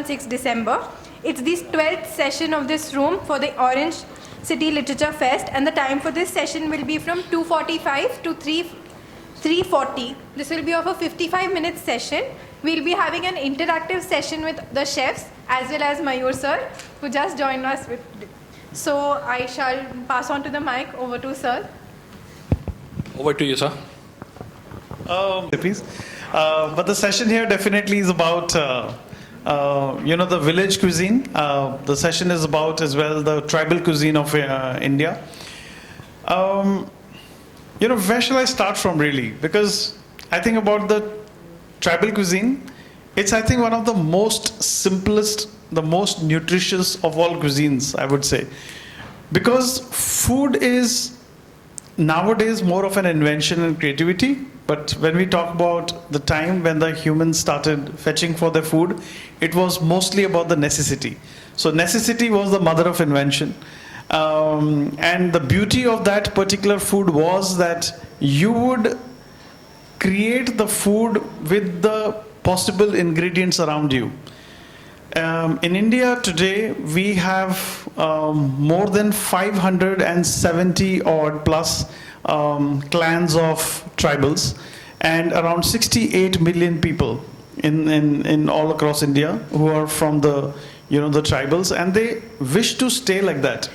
on 6th December. It's the 12th session of this room for the Orange City Literature Fest, and the time for this session will be from 2:45 to 3:40. This will be of a 55-minute session. We'll be having an interactive session with the chefs as well as Mayur sir, who just joined us. So I shall pass on to the mic. Over to sir. Over to you, sir. Please. But the session here definitely is about, the village cuisine. The session is about as well the tribal cuisine of India. Where shall I start from really? Because I think about the tribal cuisine, it's I think one of the most simplest, the most nutritious of all cuisines, I would say. Because food is nowadays more of an invention and creativity. But when we talk about the time when the humans started fetching for their food, it was mostly about the necessity. So necessity was the mother of invention. And the beauty of that particular food was that you would create the food with the possible ingredients around you. In India today, we have more than 570 odd plus clans of tribals, and around 68 million people in all across India who are from the tribals, and they wish to stay like that.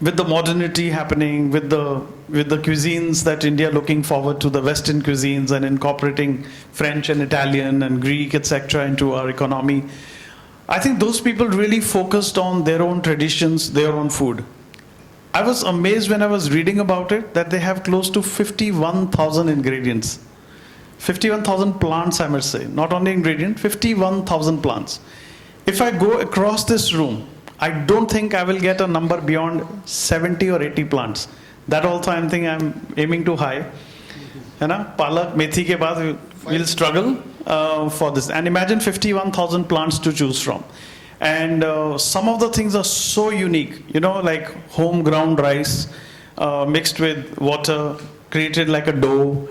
With the modernity happening, with the cuisines that India looking forward to, the Western cuisines, and incorporating French and Italian and Greek, etc. into our economy, I think those people really focused on their own traditions, their own food. I was amazed when I was reading about it that they have close to 51,000 ingredients. 51,000 plants, I must say. Not only ingredient, 51,000 plants. If I go across this room, I don't think I will get a number beyond 70 or 80 plants. That also I'm thinking I'm aiming too high. Palak, methi ke baad we'll struggle for this. And imagine 51,000 plants to choose from. And some of the things are so unique, like home ground rice mixed with water, created like a dough,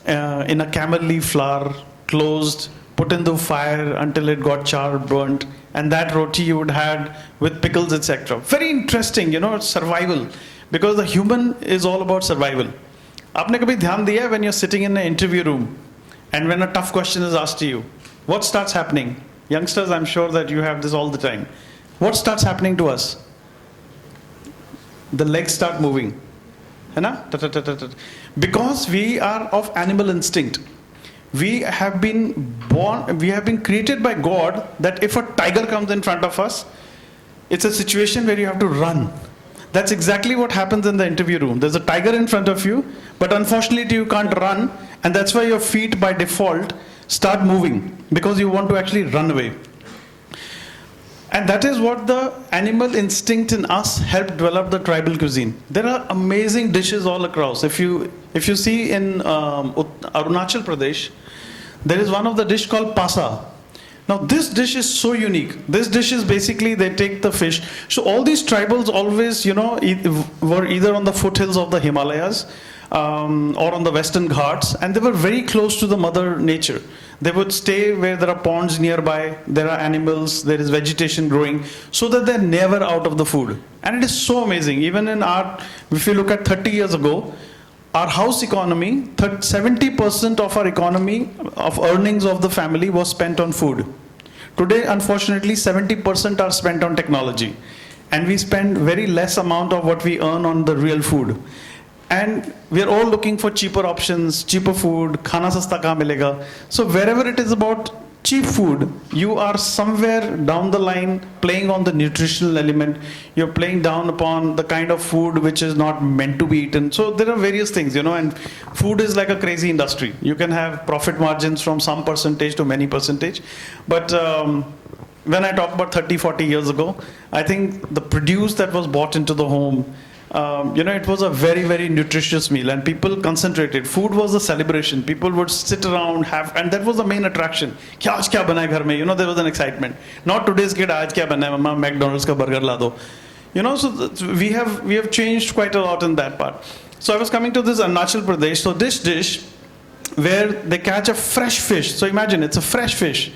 in a camel leaf flour, closed, put in the fire until it got charred, burnt, and that roti you would had with pickles, etc. Very interesting, it's survival, because the human is all about survival. Aapne kabhi dhyan diya when you're sitting in an interview room, and when a tough question is asked to you, what starts happening? Youngsters, I'm sure that you have this all the time. What starts happening to us? The legs start moving. Because we are of animal instinct. We have been created by God that if a tiger comes in front of us, it's a situation where you have to run. That's exactly what happens in the interview room. There's a tiger in front of you, but unfortunately you can't run, and that's why your feet by default start moving, because you want to actually run away. And that is what the animal instinct in us helped develop the tribal cuisine. There are amazing dishes all across. If you see in Arunachal Pradesh, there is one of the dish called pasa. Now this dish is so unique. This dish is basically they take the fish. So all these tribals always, were either on the foothills of the Himalayas or on the Western Ghats, and they were very close to the mother nature. They would stay where there are ponds nearby, there are animals, there is vegetation growing, so that they're never out of the food. And it is so amazing. Even in if you look at 30 years ago, our house economy, 70% of our economy, of earnings of the family was spent on food. Today, unfortunately, 70% are spent on technology. And we spend very less amount of what we earn on the real food. And we are all looking for cheaper options, cheaper food, khana sasta kahan milega. So wherever it is about cheap food, you are somewhere down the line playing on the nutritional element. You're playing down upon the kind of food which is not meant to be eaten. So there are various things, and food is like a crazy industry. You can have profit margins from some percentage to many percentage. But when I talk about 30, 40 years ago, I think the produce that was bought into the home, it was a very, very nutritious meal, and people concentrated. Food was a celebration. People would sit around, and that was the main attraction. Kya aaj kya bana hai ghar mein? There was an excitement. Not today's kid, aaj kya bana hai, mama, McDonald's ka burger la do. So we have changed quite a lot in that part. So I was coming to this Arunachal Pradesh. So this dish, where they catch a fresh fish. So imagine, it's a fresh fish.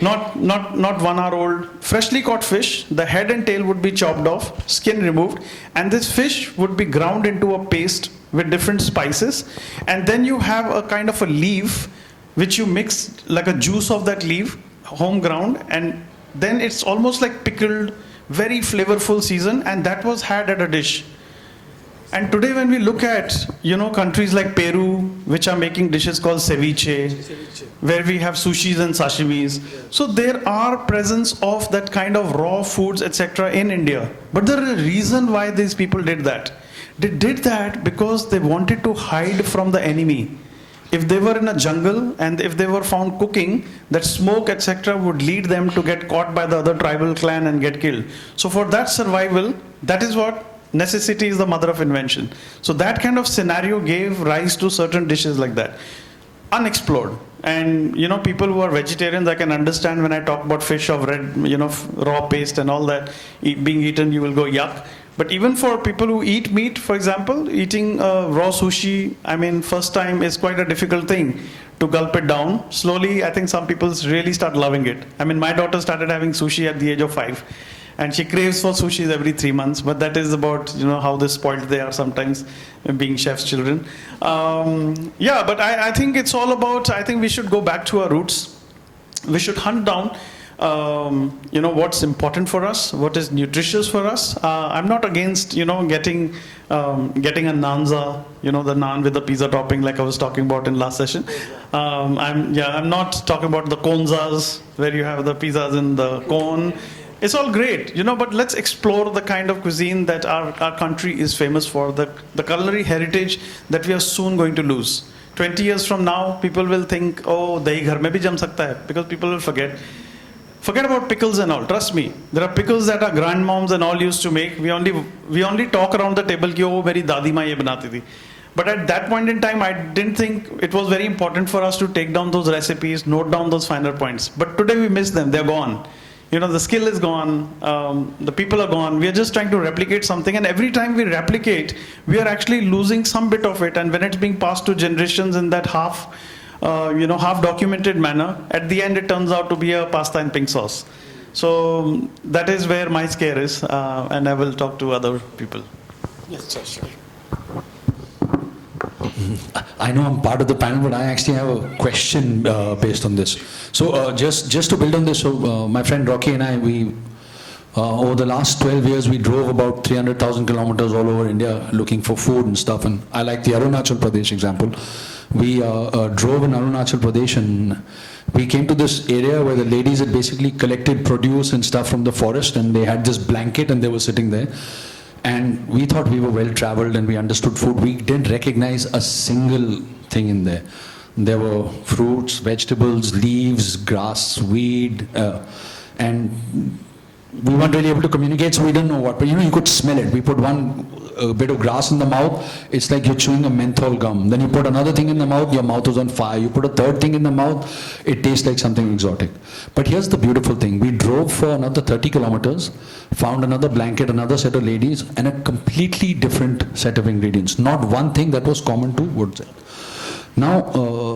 Not 1 hour old, freshly caught fish. The head and tail would be chopped off, skin removed, and this fish would be ground into a paste with different spices. And then you have a kind of a leaf which you mix like a juice of that leaf, home ground, and then it's almost like pickled, very flavorful season, and that was had at a dish. And today when we look at, countries like Peru, which are making dishes called ceviche, where we have sushis and sashimis. So there are presence of that kind of raw foods, etc. in India. But there is a reason why these people did that. They did that because they wanted to hide from the enemy. If they were in a jungle and if they were found cooking, that smoke, etc. would lead them to get caught by the other tribal clan and get killed. So for that survival, that is what necessity is the mother of invention. So that kind of scenario gave rise to certain dishes like that. Unexplored. And people who are vegetarians, I can understand when I talk about fish of red, raw paste and all that being eaten, you will go yuck. But even for people who eat meat, for example, eating raw sushi, first time is quite a difficult thing to gulp it down. Slowly, I think some people really start loving it. My daughter started having sushi at the age of 5. And she craves for sushis every 3 months, but that is about how they spoiled they are sometimes, being chef's children. But I think it's all about. I think we should go back to our roots. We should hunt down, what's important for us, what is nutritious for us. I'm not against getting a nanza, the naan with the pizza topping, like I was talking about in last session. I'm not talking about the konzas where you have the pizzas in the cone. It's all great, but let's explore the kind of cuisine that our country is famous for, the culinary heritage that we are soon going to lose. 20 years from now, people will think, oh, dahi ghar mein bhi jam sakta hai, because people will forget. Forget about pickles and all. Trust me, there are pickles that our grandmoms and all used to make. We only talk around the table ki oh, meri dadi ma ye banati thi. But at that point in time, I didn't think it was very important for us to take down those recipes, note down those finer points. But today we miss them. They're gone. The skill is gone, the people are gone, we are just trying to replicate something, and every time we replicate, we are actually losing some bit of it, and when it's being passed to generations in that half documented manner, at the end it turns out to be a pasta in pink sauce. So that is where my scare is, and I will talk to other people. Yes, sure. I know I'm part of the panel, but I actually have a question based on this. So just to build on this, so my friend Rocky and I, we over the last 12 years, we drove about 300,000 kilometers all over India looking for food and stuff. And I like the Arunachal Pradesh example. We drove in Arunachal Pradesh and we came to this area where the ladies had basically collected produce and stuff from the forest, and they had this blanket and they were sitting there. And we thought we were well traveled and we understood food. We didn't recognize a single thing in there. There were fruits, vegetables, leaves, grass, weed, and we weren't really able to communicate, so we didn't know what. But you could smell it. We put one bit of grass in the mouth, it's like you're chewing a menthol gum. Then you put another thing in the mouth, your mouth is on fire. You put a third thing in the mouth, it tastes like something exotic. But here's the beautiful thing. We drove for another 30 kilometers, found another blanket, another set of ladies, and a completely different set of ingredients. Not one thing that was common to woods. Now,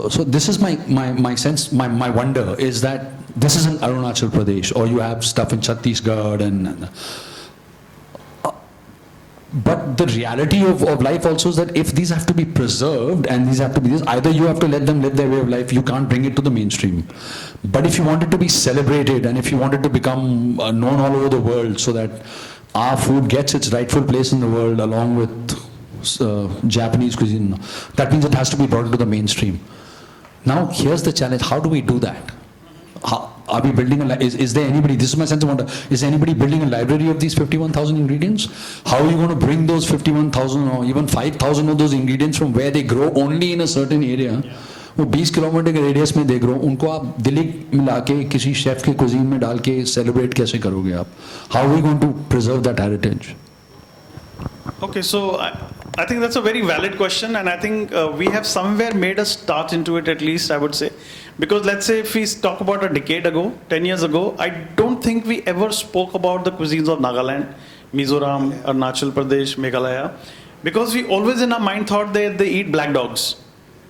so this is my sense, my wonder is that this is in Arunachal Pradesh, or you have stuff in Chhattisgarh and but the reality of life also is that if these have to be preserved and these have to be this, either you have to let them live their way of life, you can't bring it to the mainstream. But if you want it to be celebrated and if you want it to become known all over the world so that our food gets its rightful place in the world along with Japanese cuisine, that means it has to be brought into the mainstream. Now here's the challenge, how do we do that? Are we building is there anybody, this is my sense of wonder, is anybody building a library of these 51,000 ingredients? How are you going to bring those 51,000 or even 5,000 of those ingredients from where they grow only in a certain area? वो 20 kilometre के radius में they grow, उनको आप दिल्ली मिला के किसी chef के cuisine में डाल के सेलिब्रेट कैसे करोगे आप? How are we going to preserve that heritage? Okay, so I think that's a very valid question, and I think we have somewhere made a start into it, at least I would say. Because let's say if we talk about a decade ago, 10 years ago, I don't think we ever spoke about the cuisines of Nagaland, Mizoram, Arunachal Pradesh, Meghalaya, because we always in our mind thought they eat black dogs.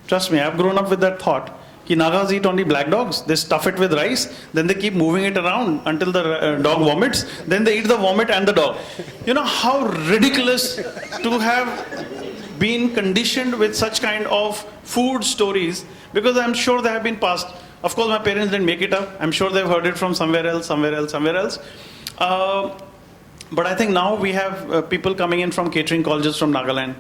Trust me, I've grown up with that thought. Ki Nagas eat only black dogs. They stuff it with rice, then they keep moving it around until the dog vomits. Then they eat the vomit and the dog. You know how ridiculous to have been conditioned with such kind of food stories, because I'm sure they have been passed. Of course, my parents didn't make it up. I'm sure they've heard it from somewhere else. But I think now we have people coming in from catering colleges from Nagaland.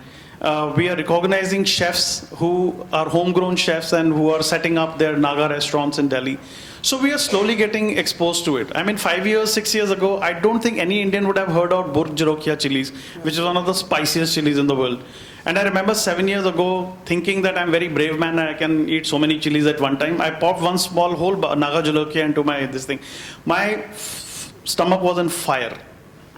We are recognizing chefs who are homegrown chefs and who are setting up their Naga restaurants in Delhi. So we are slowly getting exposed to it. I mean, 5 years, 6 years ago, I don't think any Indian would have heard of Burj Jorokia chilies, which is one of the spiciest chilies in the world. And I remember 7 years ago thinking that I'm a very brave man and I can eat so many chilies at one time. I popped one small whole Naga Jolokia into this thing. My stomach was on fire.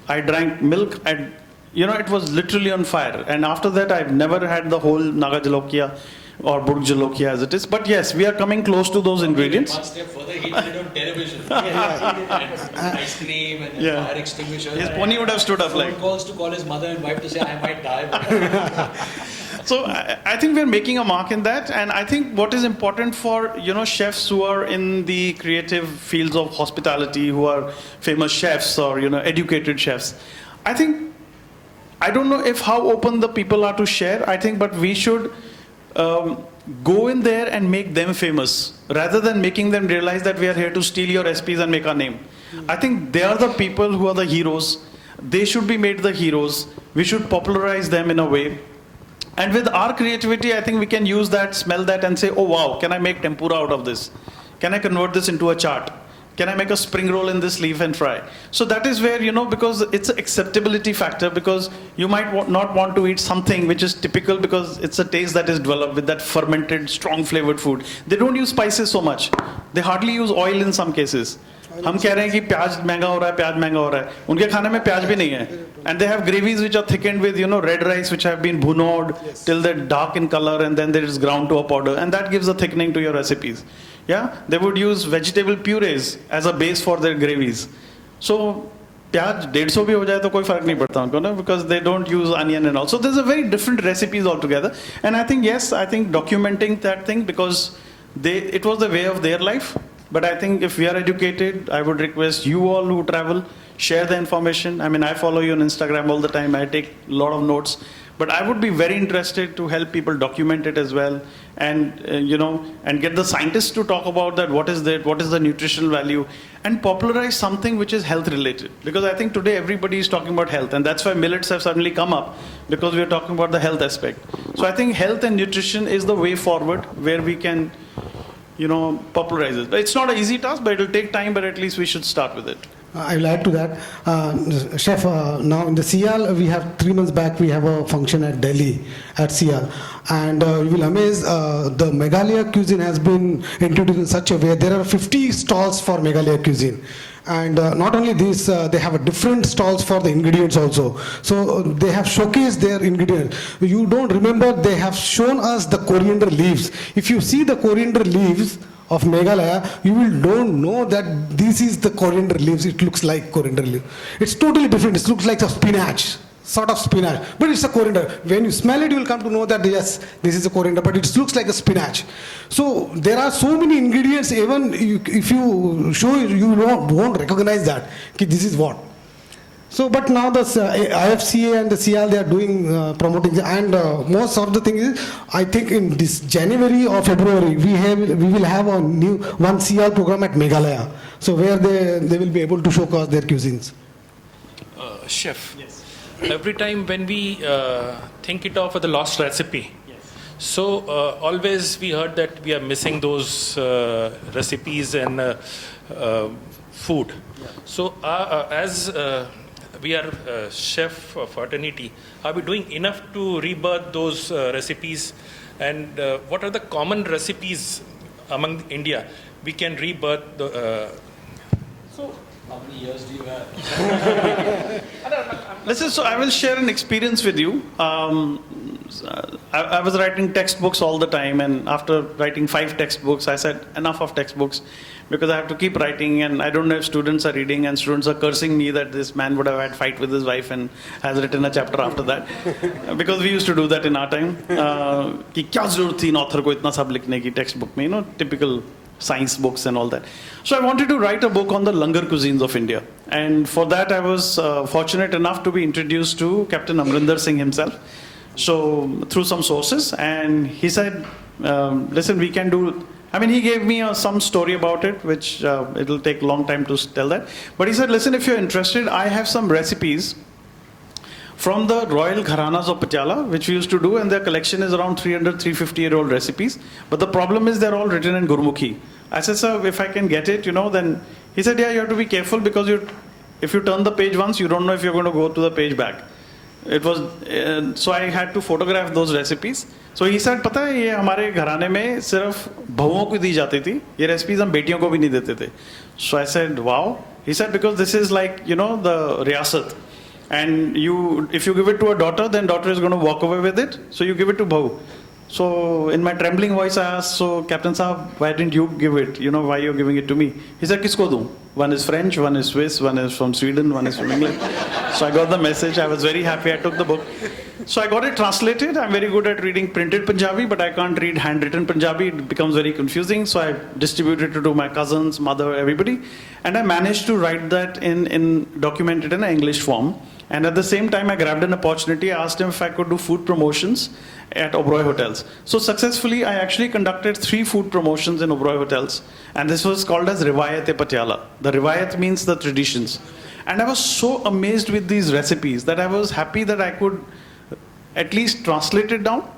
I drank milk and, it was literally on fire. And after that, I've never had the whole Naga Jolokia or Burj Jolokia as it is. But yes, we are coming close to those ingredients. One step further, he did it on television. And ice cream and fire extinguishers. His pony would have stood up like. Phone calls to call his mother and wife to say, I might die. So I think we're making a mark in that, and I think what is important for chefs who are in the creative fields of hospitality, who are famous chefs or educated chefs, I don't know if how open the people are to share. I think, but we should go in there and make them famous rather than making them realize that we are here to steal your recipes and make our name. I think they are the people who are the heroes. They should be made the heroes. We should popularize them in a way. And with our creativity, I think we can use that, smell that and say, oh wow, can I make tempura out of this? Can I convert this into a chaat? Can I make a spring roll in this leaf and fry? So that is where, because it's an acceptability factor, because you might not want to eat something which is typical because it's a taste that is developed with that fermented, strong flavored food. They don't use spices so much. They hardly use oil in some cases. हम कह रहे हैं कि प्याज महंगा हो रहा है उनके खाने में प्याज भी नहीं है and they have gravies which are thickened with red rice which have been bhunod till they're dark in color and then there is ground to a powder, and that gives a thickening to your recipes. They would use vegetable purees as a base for their gravies. So प्याज 150 भी हो जाए तो कोई फर्क नहीं पड़ता उनको ना, because they don't use onion and all. So there's a very different recipes altogether, and I think documenting that thing, because it was the way of their life. But I think if we are educated, I would request you all who travel, share the information. I mean, I follow you on Instagram all the time. I take a lot of notes. But I would be very interested to help people document it as well, and and get the scientists to talk about that. What is the nutritional value, and popularize something which is health related. Because I think today everybody is talking about health, and that's why millets have suddenly come up, because we are talking about the health aspect. So I think health and nutrition is the way forward where we can popularize it. It's not an easy task, but it will take time, but at least we should start with it. I will add to that. Chef, now in the CL, we have 3 months back, we have a function at Delhi, at CL. And you will amaze, the Meghalaya cuisine has been introduced in such a way. There are 50 stalls for Meghalaya cuisine. And not only this, they have a different stalls for the ingredients also. So they have showcased their ingredients. You don't remember, they have shown us the coriander leaves. If you see the coriander leaves of Meghalaya, you will don't know that this is the coriander leaves. It looks like coriander leaf. It's totally different. It looks like a spinach, sort of spinach, but it's a coriander. When you smell it, you will come to know that yes, this is a coriander, but it looks like a spinach. So there are so many ingredients. Even if you show it, you won't recognize that. Okay, this is what. So, but now the IFCA and the CL, they are doing promoting, and most of the thing is, I think in this January or February, we will have a new one CL program at Meghalaya. So where they will be able to showcase their cuisines. Chef, yes. Every time when we think it of the lost recipe, so always we heard that we are missing those recipes and food. So as we are chef fraternity, are we doing enough to rebirth those recipes, and what are the common recipes among India we can rebirth the How many years do you have? Listen, so I will share an experience with you. I was writing textbooks all the time, and after writing 5 textbooks, I said enough of textbooks, because I have to keep writing, and I don't know if students are reading, and students are cursing me that this man would have had fight with his wife and has written a chapter after that, because we used to do that in our time. कि क्या ज़रूरत थी इन author को इतना सब लिखने की textbook में, typical science books and all that. So I wanted to write a book on the langar cuisines of India, and for that I was fortunate enough to be introduced to Captain Amrinder Singh himself. So through some sources, and he said, listen, we can do, I mean, he gave me some story about it, which it'll take a long time to tell that. But he said, listen, if you're interested, I have some recipes from the royal gharanas of Patiala, which we used to do, and their collection is around 300, 350-year-old recipes. But the problem is they're all written in Gurmukhi. I said, sir, if I can get it, then he said, yeah, you have to be careful, because if you turn the page once, you don't know if you're going to go to the page back. It was so I had to photograph those recipes. So he said, पता है ये हमारे घराने में सिर्फ बहुओं को दी जाती थी, ये recipes हम बेटियों को भी नहीं देते थे. So I said, wow. He said, because this is like the riyasat, and if you give it to a daughter, then daughter is going to walk away with it. So you give it to bahu. So in my trembling voice, I asked, so Captain Saab, why didn't you give it? Why you're giving it to me? He said, kisko do? One is French, one is Swiss, one is from Sweden, one is from England. So I got the message. I was very happy. I took the book. So I got it translated. I'm very good at reading printed Punjabi, but I can't read handwritten Punjabi. It becomes very confusing. So I distributed it to my cousins, mother, everybody. And I managed to write that document it in an English form. And at the same time, I grabbed an opportunity. I asked him if I could do food promotions at Oberoi hotels. So successfully, I actually conducted 3 food promotions in Oberoi hotels. And this was called as Riwayat-e Patiala. The Riwayat means the traditions. And I was so amazed with these recipes that I was happy that I could at least translate it down.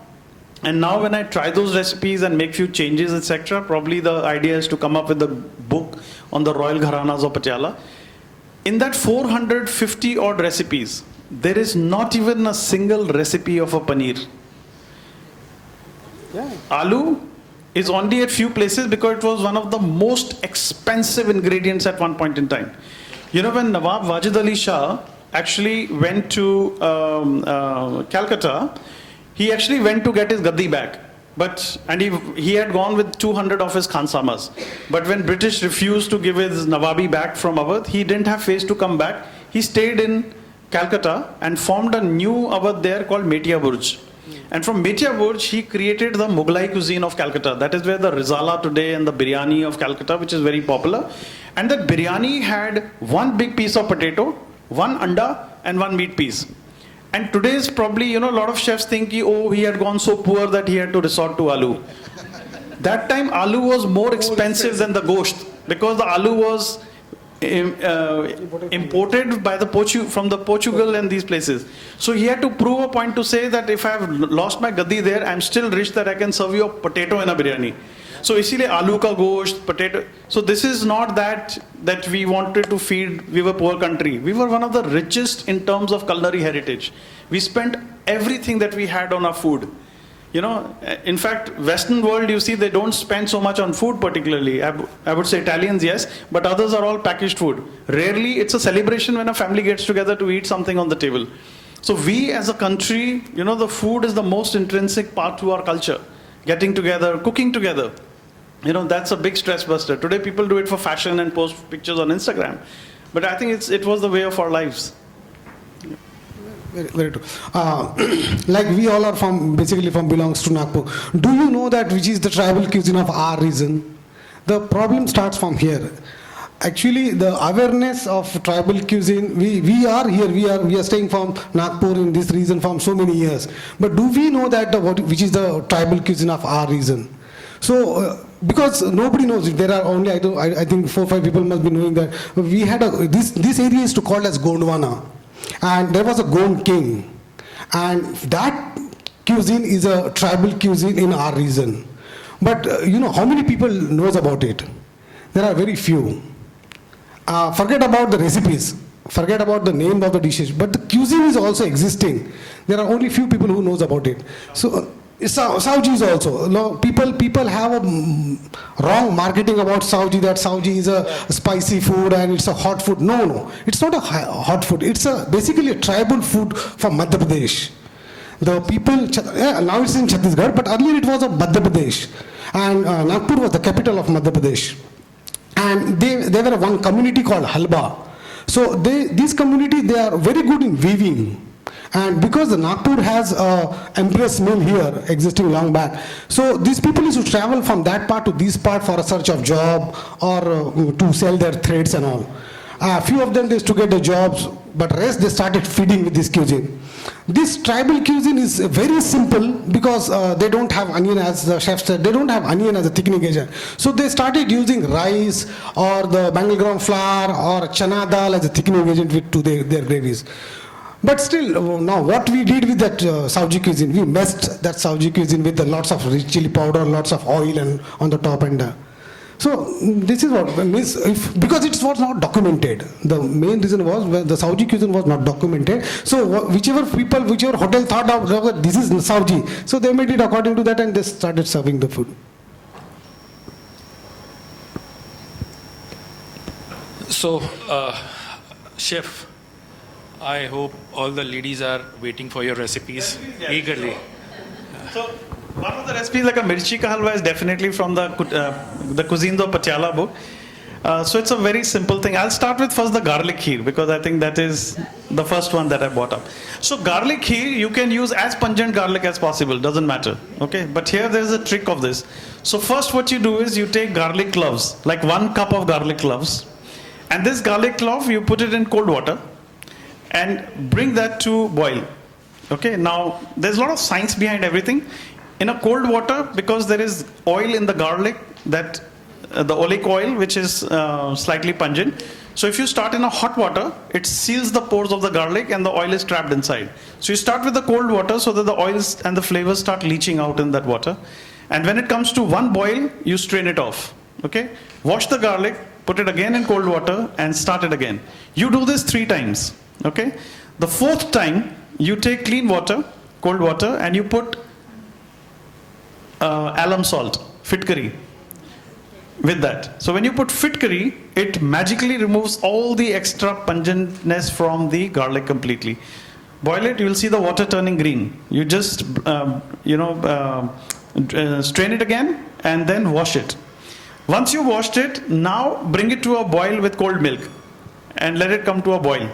And now when I try those recipes and make few changes, etc., probably the idea is to come up with a book on the royal gharanas of Patiala. In that 450 odd recipes, there is not even a single recipe of a paneer. Yeah. Aloo is only at few places because it was one of the most expensive ingredients at one point in time. When Nawab Wajid Ali Shah actually went to Calcutta, he actually went to get his gaddi back. And he had gone with 200 of his Khansamas. But when British refused to give his Nawabi back from Awadh, he didn't have face to come back. He stayed in Calcutta and formed a new Awadh there called Metia Burj. And from Metia Burj, he created the Mughlai cuisine of Calcutta. That is where the Rizala today and the biryani of Calcutta, which is very popular. And that biryani had one big piece of potato, one anda, and one meat piece. And today's probably, a lot of chefs think, he had gone so poor that he had to resort to aloo. That time, aloo was more expensive than the gosht, because the aloo was imported by from the Portugal and these places. So he had to prove a point to say that if I have lost my gaddi there, I'm still rich that I can serve you a potato in a biryani. So isliye aloo ka gosht, potato. So this is not that we wanted to feed, we were a poor country. We were one of the richest in terms of culinary heritage. We spent everything that we had on our food. In fact, Western world, you see, they don't spend so much on food particularly. I would say Italians, yes, but others are all packaged food. Rarely it's a celebration when a family gets together to eat something on the table. So we as a country, the food is the most intrinsic part to our culture. Getting together, cooking together. That's a big stress buster. Today people do it for fashion and post pictures on Instagram. But I think it was the way of our lives. Very, very true. Like we all are belongs to Nagpur. Do you know that which is the tribal cuisine of our region? The problem starts from here. Actually, the awareness of tribal cuisine, we are here, we are staying from Nagpur in this region from so many years. But do we know that which is the tribal cuisine of our region? So, because nobody knows it, there are only, I think 4 or 5 people must be knowing that we had this area is called as Gondwana, and there was a Gond king, and that cuisine is a tribal cuisine in our region. But how many people knows about it? There are very few. Forget about the recipes, forget about the name of the dishes, but the cuisine is also existing. There are only few people who knows about it. So Sauji is also. No, people have a wrong marketing about Sauji, that Sauji is a spicy food and it's a hot food. No, it's not a hot food. It's basically a tribal food from Madhya Pradesh. the people, now it's in Chhattisgarh, but earlier it was of Madhya Pradesh. And Nagpur was the capital of Madhya Pradesh. And they were one community called Halba. So this community, they are very good in weaving. And because the Nagpur has a Empress mill here existing long back, so these people used to travel from that part to this part for a search of job or to sell their threads and all. A few of them, they used to get the jobs, but rest they started feeding with this cuisine. This tribal cuisine is very simple because they don't have onion, as the chef said, they don't have onion as a thickening agent. So they started using rice or the Bengal gram flour or chana dal as a thickening agent to their gravies. But still, now what we did with that Saoji cuisine, we messed that Saoji cuisine with lots of rich chili powder, lots of oil and on the top. And so this is what means, because it was not documented. The main reason was the Saoji cuisine was not documented. So whichever hotel thought of this is Saoji, so they made it according to that and they started serving the food. So, chef, I hope all the ladies are waiting for your recipes eagerly. So one of the recipes, like a mirchi ka halwa, is definitely from the Cuisine of Patiala book. So it's a very simple thing. I'll start with first the garlic kheer, because I think that is the first one that I brought up. So garlic kheer, you can use as pungent garlic as possible, doesn't matter. Okay, but here there's a trick of this. So first what you do is you take garlic cloves, like 1 cup of garlic cloves, and this garlic clove you put it in cold water and bring that to boil. Okay, now there's a lot of science behind everything. In a cold water, because there is oil in the garlic, that the oleic oil, which is slightly pungent. So if you start in a hot water, it seals the pores of the garlic and the oil is trapped inside. So you start with the cold water so that the oils and the flavors start leaching out in that water. And when it comes to one boil, you strain it off. Okay, wash the garlic, put it again in cold water and start it again. You do this 3 times. Okay, the 4th time you take clean water, cold water, and you put alum salt, fitkari, with that. So when you put fitkari, it magically removes all the extra pungentness from the garlic completely. Boil it, you will see the water turning green. You just strain it again and then wash it. Once you washed it, now bring it to a boil with cold milk and let it come to a boil.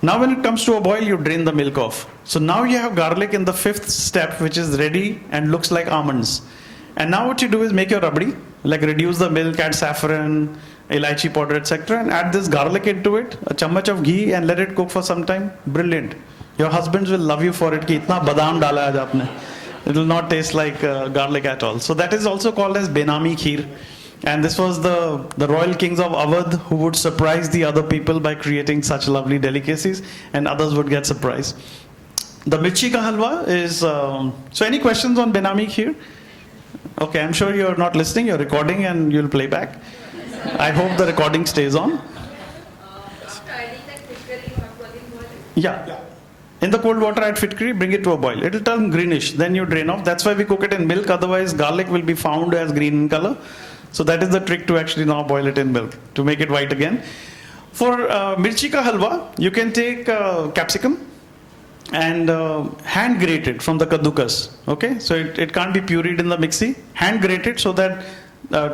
Now when it comes to a boil, you drain the milk off. So now you have garlic in the 5th step, which is ready and looks like almonds. And now what you do is make your rabdi, like reduce the milk, add saffron, elaichi powder, etc. and add this garlic into it, a chammach of ghee, and let it cook for some time. Brilliant. Your husbands will love you for it. Ki itna badam dala hai aapne. It will not taste like garlic at all. So that is also called as Benami kheer. And this was the royal kings of Awadh who would surprise the other people by creating such lovely delicacies, and others would get surprised. The mirchi ka halwa is, so any questions on Benami kheer? Okay, I'm sure you're not listening, you're recording and you'll play back. I hope the recording stays on. Yeah. In the cold water, add fitkari, bring it to a boil. It'll turn greenish, then you drain off. That's why we cook it in milk, otherwise garlic will be found as green in color. So that is the trick to actually now boil it in milk, to make it white again. For mirchi ka halwa, you can take capsicum and hand grate it from the kaddukas. Okay, so it can't be pureed in the mixie. Hand grate it so that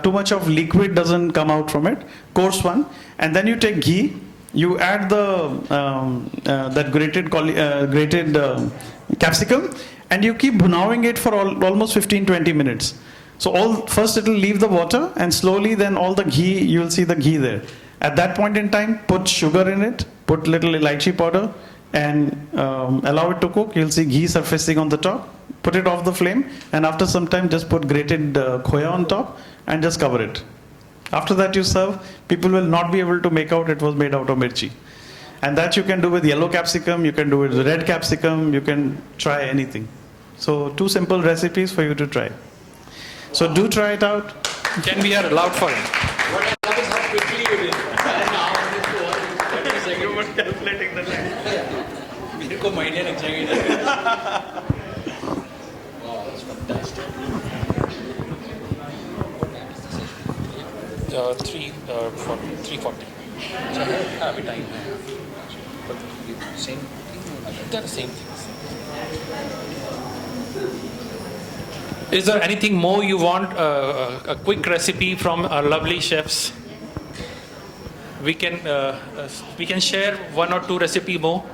too much of liquid doesn't come out from it. Coarse one. And then you take ghee. You add that grated capsicum, and you keep bhunawing it for almost 15-20 minutes. So first it will leave the water, and slowly then all the ghee, you will see the ghee there. At that point in time, put sugar in it, put little elaichi powder, and allow it to cook. You'll see ghee surfacing on the top. Put it off the flame, and after some time just put grated khoya on top and just cover it. After that you serve, people will not be able to make out it was made out of mirchi. And that you can do with yellow capsicum, you can do with red capsicum, you can try anything. So 2 simple recipes for you to try. So do try it out. Can we hear loud for him? What happens, how quickly you did. You were calculating the time. मेरे को महीने लग जाएंगे. Wow, that's fantastic. 3:40. अभी time है. But same thing. They're the same things. Is there anything more you want? A quick recipe from our lovely chefs. We can share one or two recipe more.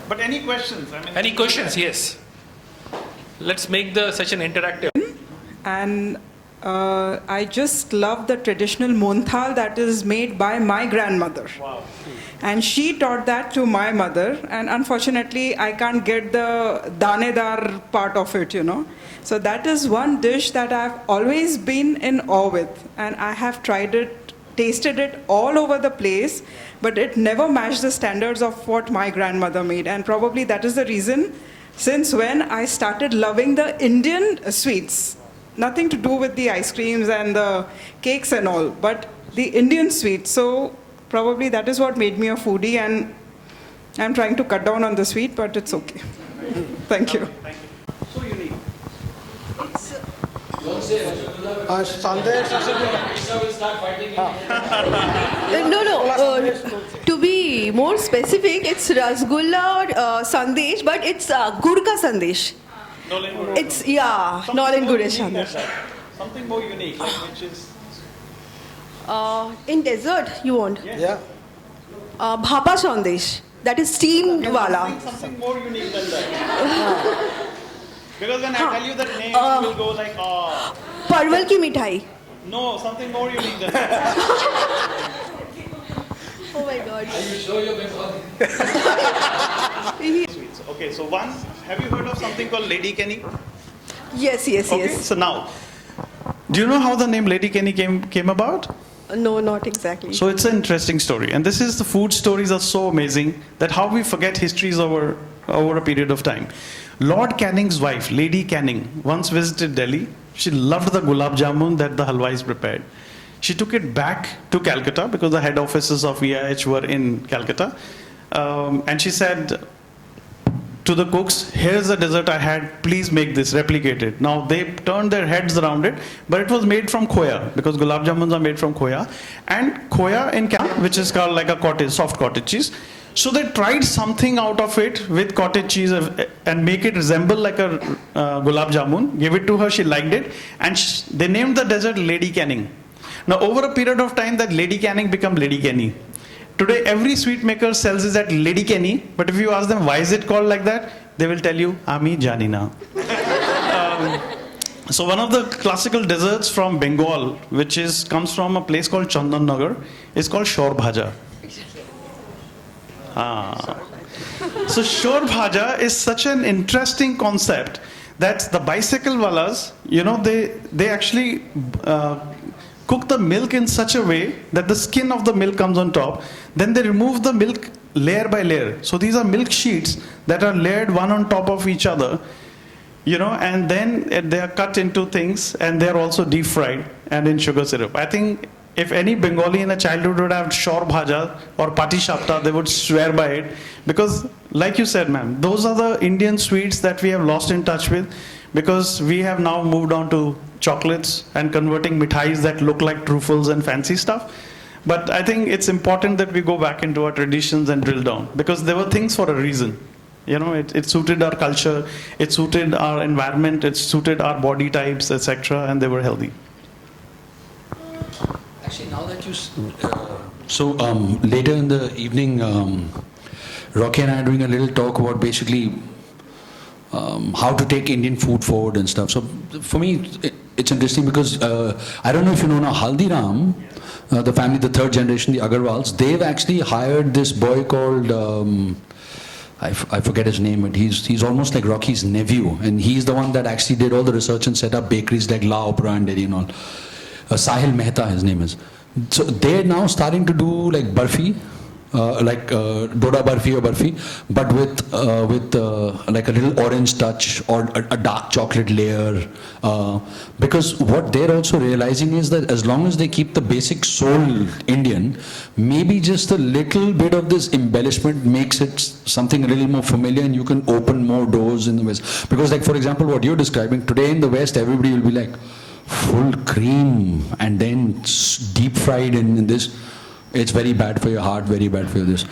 But any questions? Any questions? Yes. Let's make the session interactive. And I just love the traditional monthal that is made by my grandmother. Wow. And she taught that to my mother, and unfortunately I can't get the danedar part of it, you know. So that is one dish that I've always been in awe with, and I have tried it, tasted it all over the place, but it never matched the standards of what my grandmother made. And probably that is the reason since when I started loving the Indian sweets. Nothing to do with the ice creams and the cakes and all, but the Indian sweets. So probably that is what made me a foodie, and I'm trying to cut down on the sweet, but it's okay. Thank you. So unique. To be more specific, it's rasgulla or sandesh, but it's gur ka sandesh. It's Nolan gur sandesh. Something more unique, which is. In dessert, you want? Yeah. Bhapa sandesh. That is steamed wala. Something more unique than that. Because when I tell you the name, you will go like, oh. Parwal ki mithai. No, something more unique than that. Oh my God. Are you sure you're Sweets. Okay, so one, have you heard of something called Lady Kenny? Yes, yes, Okay, yes. so now, do you know how the name Lady Kenny came about? No, not exactly. So it's an interesting story, and this is the food stories are so amazing that how we forget histories over a period of time. Lord Canning's wife, Lady Canning, once visited Delhi. She loved the gulab jamun that the halwais prepared. She took it back to Calcutta because the head offices of EIH were in Calcutta, and she said to the cooks, here's the dessert I had, please make this, replicate it. Now they turned their heads around it, but it was made from khoya, because gulab jamuns are made from khoya. And khoya in Canada, which is called like a cottage, soft cottage cheese. So they tried something out of it with cottage cheese and make it resemble like a gulab jamun, gave it to her, she liked it, and they named the dessert Lady Canning. Now over a period of time that Lady Canning became Lady Kenny. Today, every sweet maker sells it at Lady Kenny, but if you ask them why is it called like that, they will tell you, Ami Janina. So one of the classical desserts from Bengal, which comes from a place called Chandan Nagar, is called Shor Bhaja. So Shor Bhaja is such an interesting concept that the bicycle walas, you know, they actually cook the milk in such a way that the skin of the milk comes on top. Then they remove the milk layer by layer. So these are milk sheets that are layered one on top of each other, you know, and then they are cut into things, and they are also deep fried and in sugar syrup. I think if any Bengali in a childhood would have Shor Bhaja or Pati Shapta, they would swear by it. Because like you said, ma'am, those are the Indian sweets that we have lost in touch with, because we have now moved on to chocolates and converting mithais that look like truffles and fancy stuff. But I think it's important that we go back into our traditions and drill down, because there were things for a reason. You know, it suited our culture, it suited our environment, it suited our body types, etc., and they were healthy. Actually, now that you... later in the evening, Rocky and I are doing a little talk about basically how to take Indian food forward and stuff. So for me, it's interesting because I don't know if you know now, Haldiram, the family, the third generation, the Agarwals, they've actually hired this boy called... I forget his name, but he's almost like Rocky's nephew, and he's the one that actually did all the research and set up bakeries like La Opera and Delhi and all. Sahil Mehta, his name is. So they're now starting to do like barfi, like Doda barfi or barfi, but with like a little orange touch or a dark chocolate layer. Because what they're also realizing is that as long as they keep the basic soul Indian, maybe just a little bit of this embellishment makes it something a little more familiar, and you can open more doors in the West. Because like for example, what you're describing, today in the West, everybody will be like, full cream and then deep fried in this. It's very bad for your heart, very bad for your this.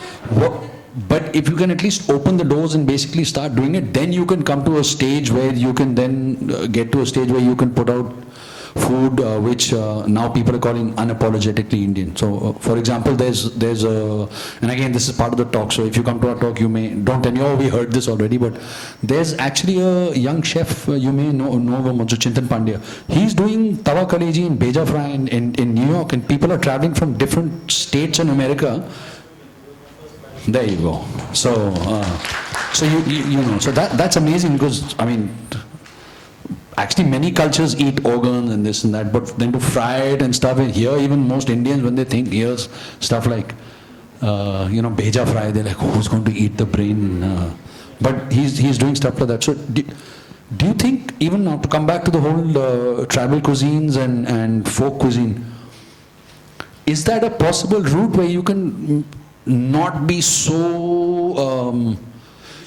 But if you can at least open the doors and basically start doing it, then you can come to a stage where you can then get to a stage where you can put out food which now people are calling unapologetically Indian. So, for example, there's a, and again, this is part of the talk. So, if you come to our talk, you may don't tell me, oh, we heard this already. But there's actually a young chef you may know Chintan Pandya. He's doing tawa kaleji and beja fry in New York, and people are traveling from different states in America. There you go. So, so you know, so that's amazing because I mean. Actually, many cultures eat organs and this and that, but then to fry it and stuff, and here even most Indians, when they think here's stuff like, beja fry, they're like, who's going to eat the brain? But he's doing stuff like that. So do you think, even now, to come back to the whole tribal cuisines and folk cuisine, is that a possible route where you can not be so...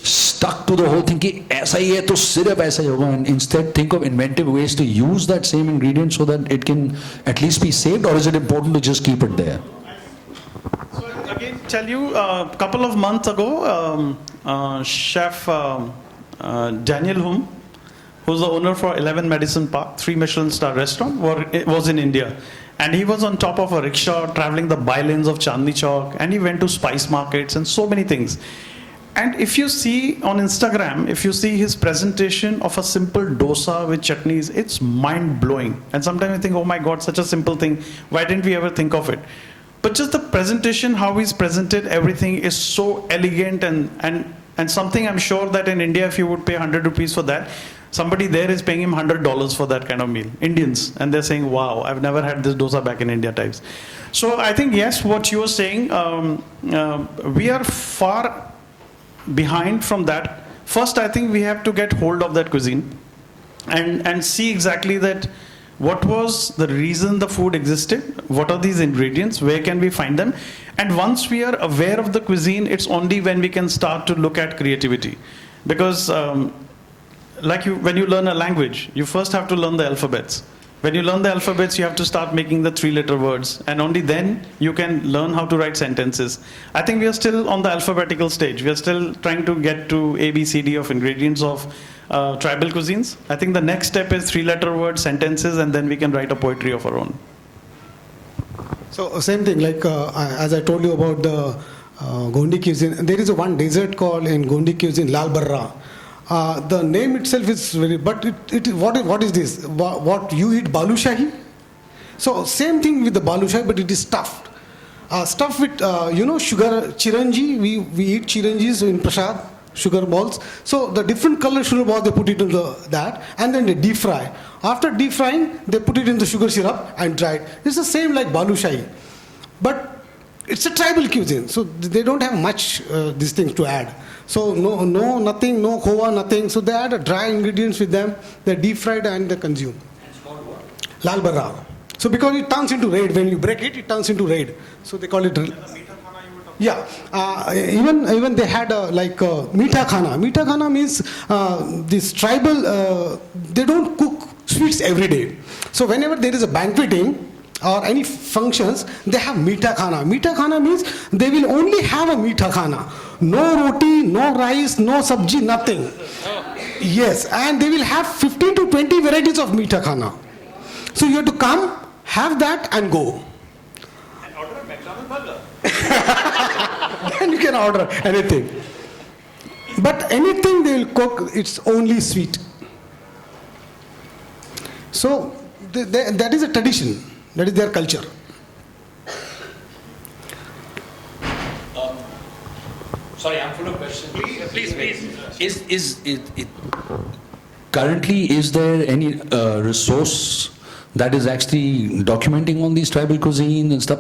stuck to the whole thing कि ऐसा ही है तो सिर्फ ऐसा ही होगा, and instead think of inventive ways to use that same ingredient so that it can at least be saved, or is it important to just keep it there? So again, tell you a couple of months ago, chef Daniel Hum, who's the owner for 11 Madison Park, 3 Michelin star restaurant, was in India. And he was on top of a rickshaw traveling the bylanes of Chandni Chowk, and he went to spice markets and so many things. And if you see on Instagram, if you see his presentation of a simple dosa with chutneys, it's mind-blowing. And sometimes I think, oh my God, such a simple thing. Why didn't we ever think of it? But just the presentation, how he's presented everything is so elegant and something I'm sure that in India, if you would pay 100 rupees for that, somebody there is paying him $100 for that kind of meal. Indians. And they're saying, wow, I've never had this dosa back in India types. So I think, yes, what you were saying, we are far behind from that. First, I think we have to get hold of that cuisine and see exactly that what was the reason the food existed, what are these ingredients, where can we find them, and once we are aware of the cuisine, it's only when we can start to look at creativity. Because when you learn a language, you first have to learn the alphabets. When you learn the alphabets, you have to start making the 3-letter words, and only then you can learn how to write sentences. I think we are still on the alphabetical stage. We are still trying to get to A, B, C, D of ingredients of tribal cuisines. I think the next step is 3-letter word sentences, and then we can write a poetry of our own. So same thing, like as I told you about the Gondi cuisine, there is one dessert called in Gondi cuisine, Lal Barra. The name itself is very, but what is this? What you eat balushahi? So same thing with the balushahi, but it is stuffed. Stuffed with sugar chiranji. We eat chiranjis in prasad, sugar balls. So the different color sugar balls they put it into that, and then they deep fry. After deep frying, they put it in the sugar syrup and dry it. It's the same like balushahi, but it's a tribal cuisine, so they don't have much these things to add. So nothing, no khova, nothing. So they add dry ingredients with them. They deep fried and they consume. It's called what? Lal Barra. So because it turns into red, when you break it, it turns into red. So they call it. Yeah. Even they had meetha khana. Meetha khana means this tribal. They don't cook sweets every day. So whenever there is a banqueting or any functions, they have meetha khana. Meetha khana means they will only have a meetha khana. No roti, no rice, no sabji, nothing. Yes, and they will have 15 to 20 varieties of meetha khana. So you have to come, have that and go. And order a McDonald's burger. Then you can order anything. But anything they will cook, it's only sweet. So that is a tradition. That is their culture. Sorry, I'm full of questions. Please. Is it currently, is there any resource that is actually documenting all these tribal cuisine and stuff?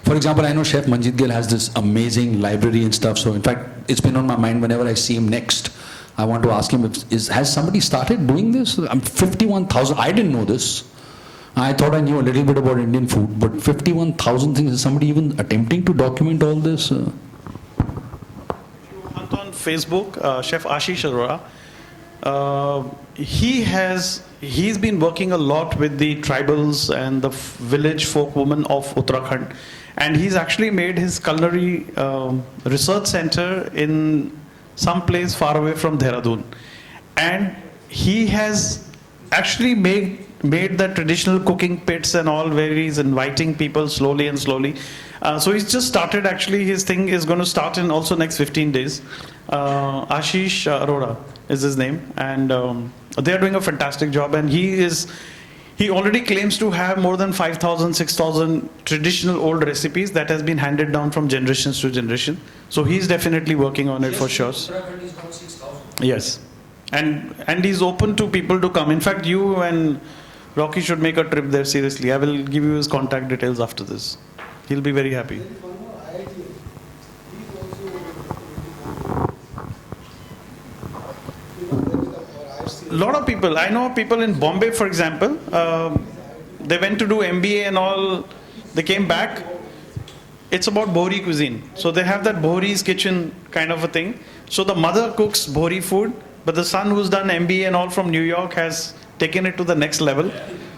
For example, I know Chef Manjit Gill has this amazing library and stuff. So in fact, it's been on my mind whenever I see him next. I want to ask him, has somebody started doing this? 51,000, I didn't know this. I thought I knew a little bit about Indian food, but 51,000 things. Is somebody even attempting to document all this? If you hunt on Facebook, Chef Ashish Arora, he's been working a lot with the tribals and the village folk women of Uttarakhand. And he's actually made his culinary research center in some place far away from Dehradun. And he has actually made the traditional cooking pits and all, where he's inviting people slowly and slowly. So he's just started, actually his thing is going to start in also next 15 days. Ashish Arora is his name, and they're doing a fantastic job. And he already claims to have more than 5,000, 6,000 traditional old recipes that has been handed down from generations to generation. So he's definitely working on it for sure. Yes. And he's open to people to come. In fact, you and Rocky should make a trip there, seriously. I will give you his contact details after this. He'll be very happy. A lot of people, I know people in Bombay, for example, they went to do MBA and all, they came back. It's about Bohri cuisine. So they have that Bohri's kitchen kind of a thing. So the mother cooks Bohri food, but the son who's done MBA and all from New York has taken it to the next level.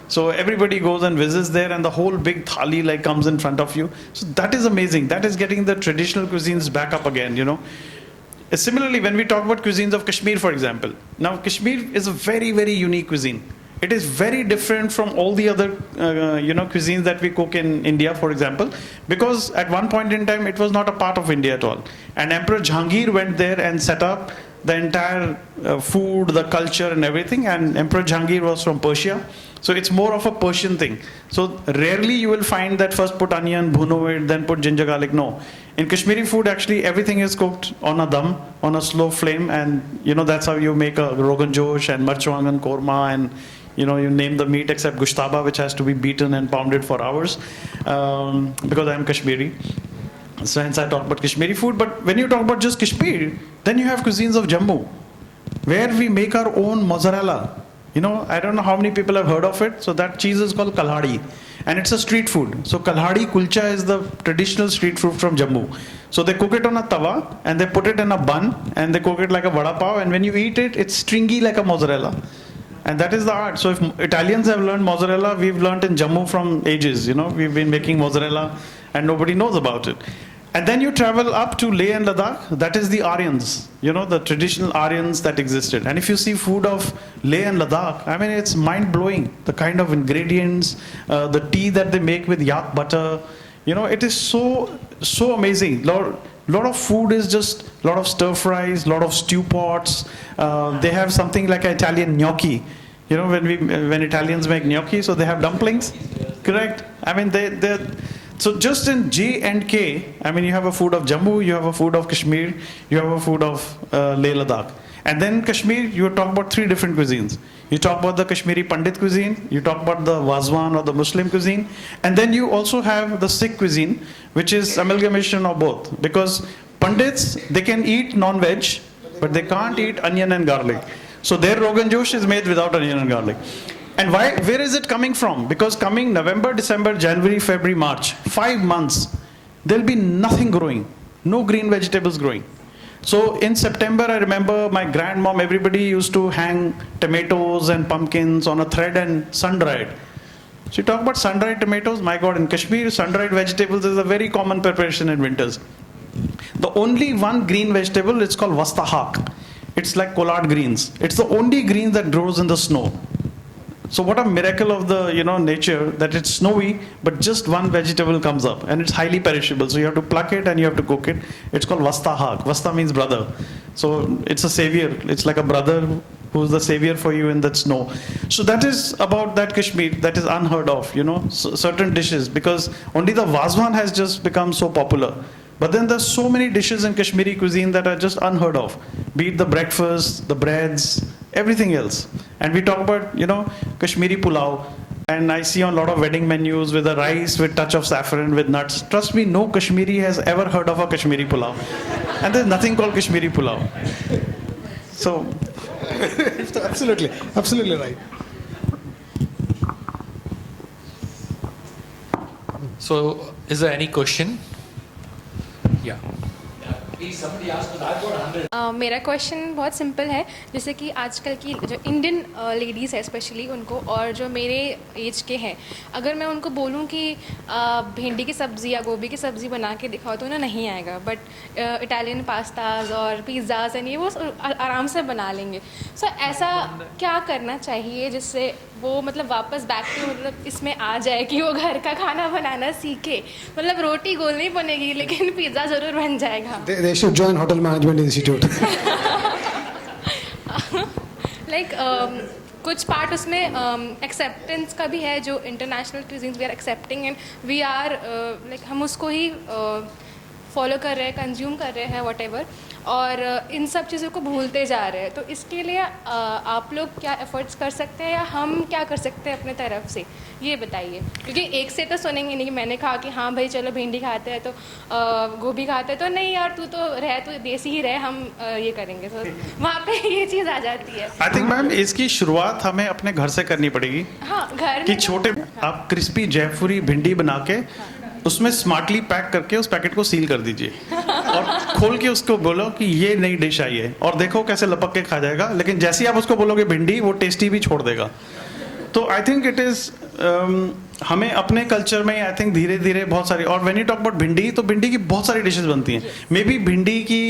So everybody goes and visits there, and the whole big thali like comes in front of you. So that is amazing. That is getting the traditional cuisines back up again, you know. Similarly, when we talk about cuisines of Kashmir, for example, now Kashmir is a very, very unique cuisine. It is very different from all the other, cuisines that we cook in India, for example, because at one point in time, it was not a part of India at all. And Emperor Jahangir went there and set up the entire food, the culture and everything. And Emperor Jahangir was from Persia. So it's more of a Persian thing. So rarely you will find that first put onion, bhuno it, then put ginger garlic. No. In Kashmiri food, actually, everything is cooked on a dum, on a slow flame. And, that's how you make a Rogan Josh and Marchwangan korma, and, you name the meat except gushtaba, which has to be beaten and pounded for hours, because I'm Kashmiri. So hence I talk about Kashmiri food. But when you talk about just Kashmir, then you have cuisines of Jammu, where we make our own mozzarella. I don't know how many people have heard of it. So that cheese is called kalhadi, and it's a street food. So kalhadi kulcha is the traditional street food from Jammu. So they cook it on a tawa, and they put it in a bun, and they cook it like a vada pav, and when you eat it, it's stringy like a mozzarella. And that is the art. So if Italians have learned mozzarella, we've learned in Jammu from ages. We've been making mozzarella, and nobody knows about it. And then you travel up to Leh and Ladakh, that is the Aryans, the traditional Aryans that existed. And if you see food of Leh and Ladakh, I mean, it's mind-blowing. The kind of ingredients, the tea that they make with yak butter, it is so amazing. Lot of food is just a lot of stir fries, a lot of stew pots. They have something like Italian gnocchi. When Italians make gnocchi, so they have dumplings. Correct? I mean, so just in J and K, I mean, you have a food of Jammu, you have a food of Kashmir, you have a food of Leh Ladakh. And then Kashmir, you talk about three different cuisines. You talk about the Kashmiri Pandit cuisine, you talk about the Wazwan or the Muslim cuisine, and then you also have the Sikh cuisine, which is amalgamation of both. Because Pandits, they can eat non-veg, but they can't eat onion and garlic. So their Rogan Josh is made without onion and garlic. And where is it coming from? Because coming November, December, January, February, March, 5 months, there'll be nothing growing. No green vegetables growing. So in September, I remember my grandmom, everybody used to hang tomatoes and pumpkins on a thread and sun-dried. So you talk about sun-dried tomatoes, my God, in Kashmir, sun-dried vegetables is a very common preparation in winters. The only one green vegetable, it's called vastahak. It's like collard greens. It's the only green that grows in the snow. So what a miracle of the nature, that it's snowy, but just one vegetable comes up, and it's highly perishable. So you have to pluck it and you have to cook it. It's called vastahak. Vasta means brother. So it's a savior. It's like a brother who's the savior for you in that snow. So that is about that Kashmir. That is unheard of. Certain dishes, because only the Wazwan has just become so popular. But then there's so many dishes in Kashmiri cuisine that are just unheard of. Be it the breakfast, the breads, everything else. And we talk about, Kashmiri pulao. And I see on a lot of wedding menus with a rice with touch of saffron with nuts. Trust me, no Kashmiri has ever heard of a Kashmiri pulao. And there's nothing called Kashmiri pulao. So. Absolutely right. So, is there any question? Yeah. Please, somebody ask us. I've got 100. मेरा question बहुत simple है, जैसे कि आजकल की जो Indian ladies है specially उनको, और जो मेरे एज के हैं, अगर मैं उनको बोलूँ कि भिंडी की सब्ज़ी या गोभी की सब्ज़ी बना के दिखाओ तो उन्हें नहीं आएगा, बट इटालियन पास्ताज और पिज़्ज़ाज एंड ये वो आराम से बना लेंगे. सो ऐसा क्या करना चाहिए जिससे वो मतलब वापस बैक टू मतलब इसमें आ जाए कि वो घर का खाना बनाना सीखे? मतलब रोटी गोल नहीं बनेगी लेकिन पिज़्ज़ा ज़रूर बन जाएगा. They should join Hotel Management Institute. Like कुछ पार्ट उसमें एक्सेप्टेंस का भी है, जो international cuisines we are accepting and we are like हम उसको ही फॉलो कर रहे हैं, कंज्यूम कर रहे हैं व्हाटएवर, और इन सब चीज़ों को भूलते जा रहे हैं. तो इसके लिए आप लोग क्या एफर्ट्स कर सकते हैं या हम क्या कर सकते हैं अपने तरफ से, ये बताइए. क्योंकि एक से तो सुनेंगे नहीं कि मैंने कहा कि हाँ भाई चलो भिंडी खाते हैं तो गोभी खाते हैं तो नहीं यार तू तो देसी ही रहे, हम ये करेंगे, तो वहाँ पे ये चीज़ आ जाती है. आई थिंक मैम इसकी शुरुआत हमें अपने घर से करनी पड़ेगी. हाँ, घर कि में छोटे आप क्रिस्पी जयपुरी भिंडी बना के उसमें स्मार्टली पैक करके उस पैकेट को सील कर दीजिए और खोल के उसको बोलो कि ये नई डिश आई है और देखो कैसे लपक के खा जाएगा. लेकिन जैसे ही आप उसको बोलोगे भिंडी, वो टेस्टी भी छोड़ देगा. तो आई थिंक इट इज़ हमें अपने कल्चर में आई थिंक धीरे धीरे बहुत सारी, और व्हेन यू टॉक अबाउट भिंडी, तो भिंडी की बहुत सारी डिशेस बनती हैं. मे बी भिंडी की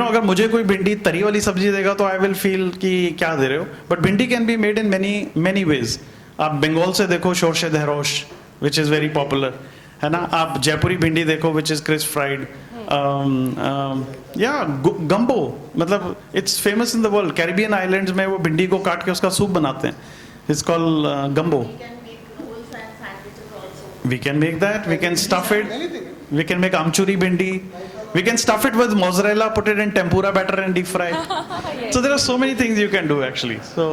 अगर मुझे कोई भिंडी तरी वाली सब्जी देगा तो आई विल फील कि क्या दे रहे हो, बट भिंडी can be made in many ways. आप बंगाल से देखो shorshe दहरोश which is very popular, है ना. आप जयपुरी भिंडी देखो विच इज़ क्रिस्प फ्राइड. या गम्बो, मतलब it's famous in the world. Caribbean islands में वो भिंडी को काट के उसका सूप बनाते हैं. It's called gumbo. We can make that. We can stuff it. We can make amchuri bindi. We can stuff it with mozzarella, put it in tempura batter and deep fry. Yes. So there are so many things you can do actually. So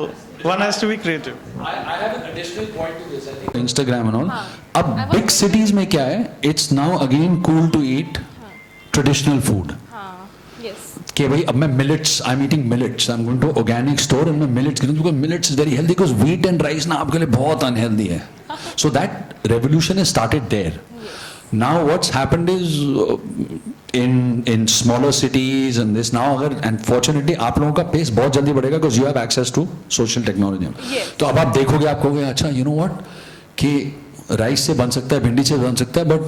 one has to be creative. I have an additional point to this. I think Instagram and all. हाँ. अब big cities में क्या है? It's now again cool to eat traditional food. हाँ, yes. कि भाई अब मैं millets, I'm eating millets. I'm going to organic store and मैं millets खरीदूँ because millets is very healthy because wheat and rice ना आपके लिए बहुत unhealthy है. So that revolution has started there. Now what's happened is in smaller cities and this now अगर unfortunately आप लोगों का pace बहुत जल्दी बढ़ेगा because you have access to social technology. Yes. तो अब आप देखोगे, आप कहोगे अच्छा you know what कि राइस से बन सकता है, भिंडी से बन सकता है, but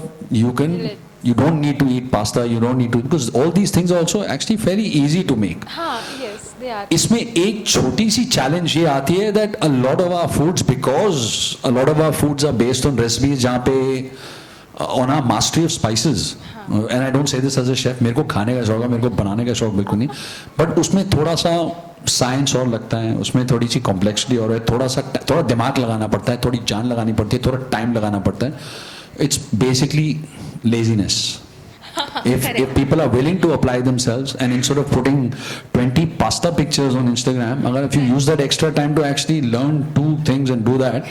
you don't need to eat pasta, you don't need to, because all these things are also actually fairly easy to make. हाँ, yes, they are. इसमें एक छोटी सी चैलेंज ये आती है that a lot of our foods, because a lot of our foods are based on recipes जहाँ पे on our mastery of spices, and I don't say this as a chef, मेरे को खाने का शौक है, मेरे को बनाने का शौक बिल्कुल नहीं, but उसमें थोड़ा सा साइंस और लगता है, उसमें थोड़ी सी कॉम्प्लेक्सिटी और है, थोड़ा दिमाग लगाना पड़ता है, थोड़ी जान लगानी पड़ती है, थोड़ा टाइम लगाना पड़ता है. It's basically laziness. If people are willing to apply themselves and instead of putting 20 pasta pictures on Instagram, if you use that extra time to actually learn 2 things and do that,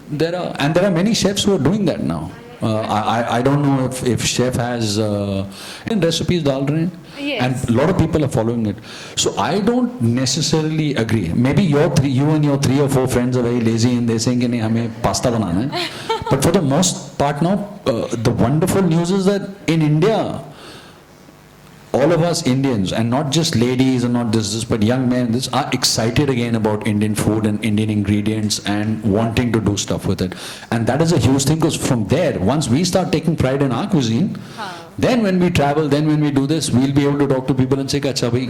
there are many chefs who are doing that now. I don't know if chef has in recipes डाल रहे हैं, Yes. and a lot of people are following it. So I don't necessarily agree. Maybe you and your 3 or 4 friends are very lazy and they're saying कि नहीं हमें pasta बनाना है. But for the most part now, the wonderful news is that in India, all of us Indians, and not just ladies and not this, but young men, are excited again about Indian food and Indian ingredients and wanting to do stuff with it. And that is a huge thing because from there, once we start taking pride in our cuisine, then when we travel, then when we do this, we'll be able to talk to people and say, "Acha bhai,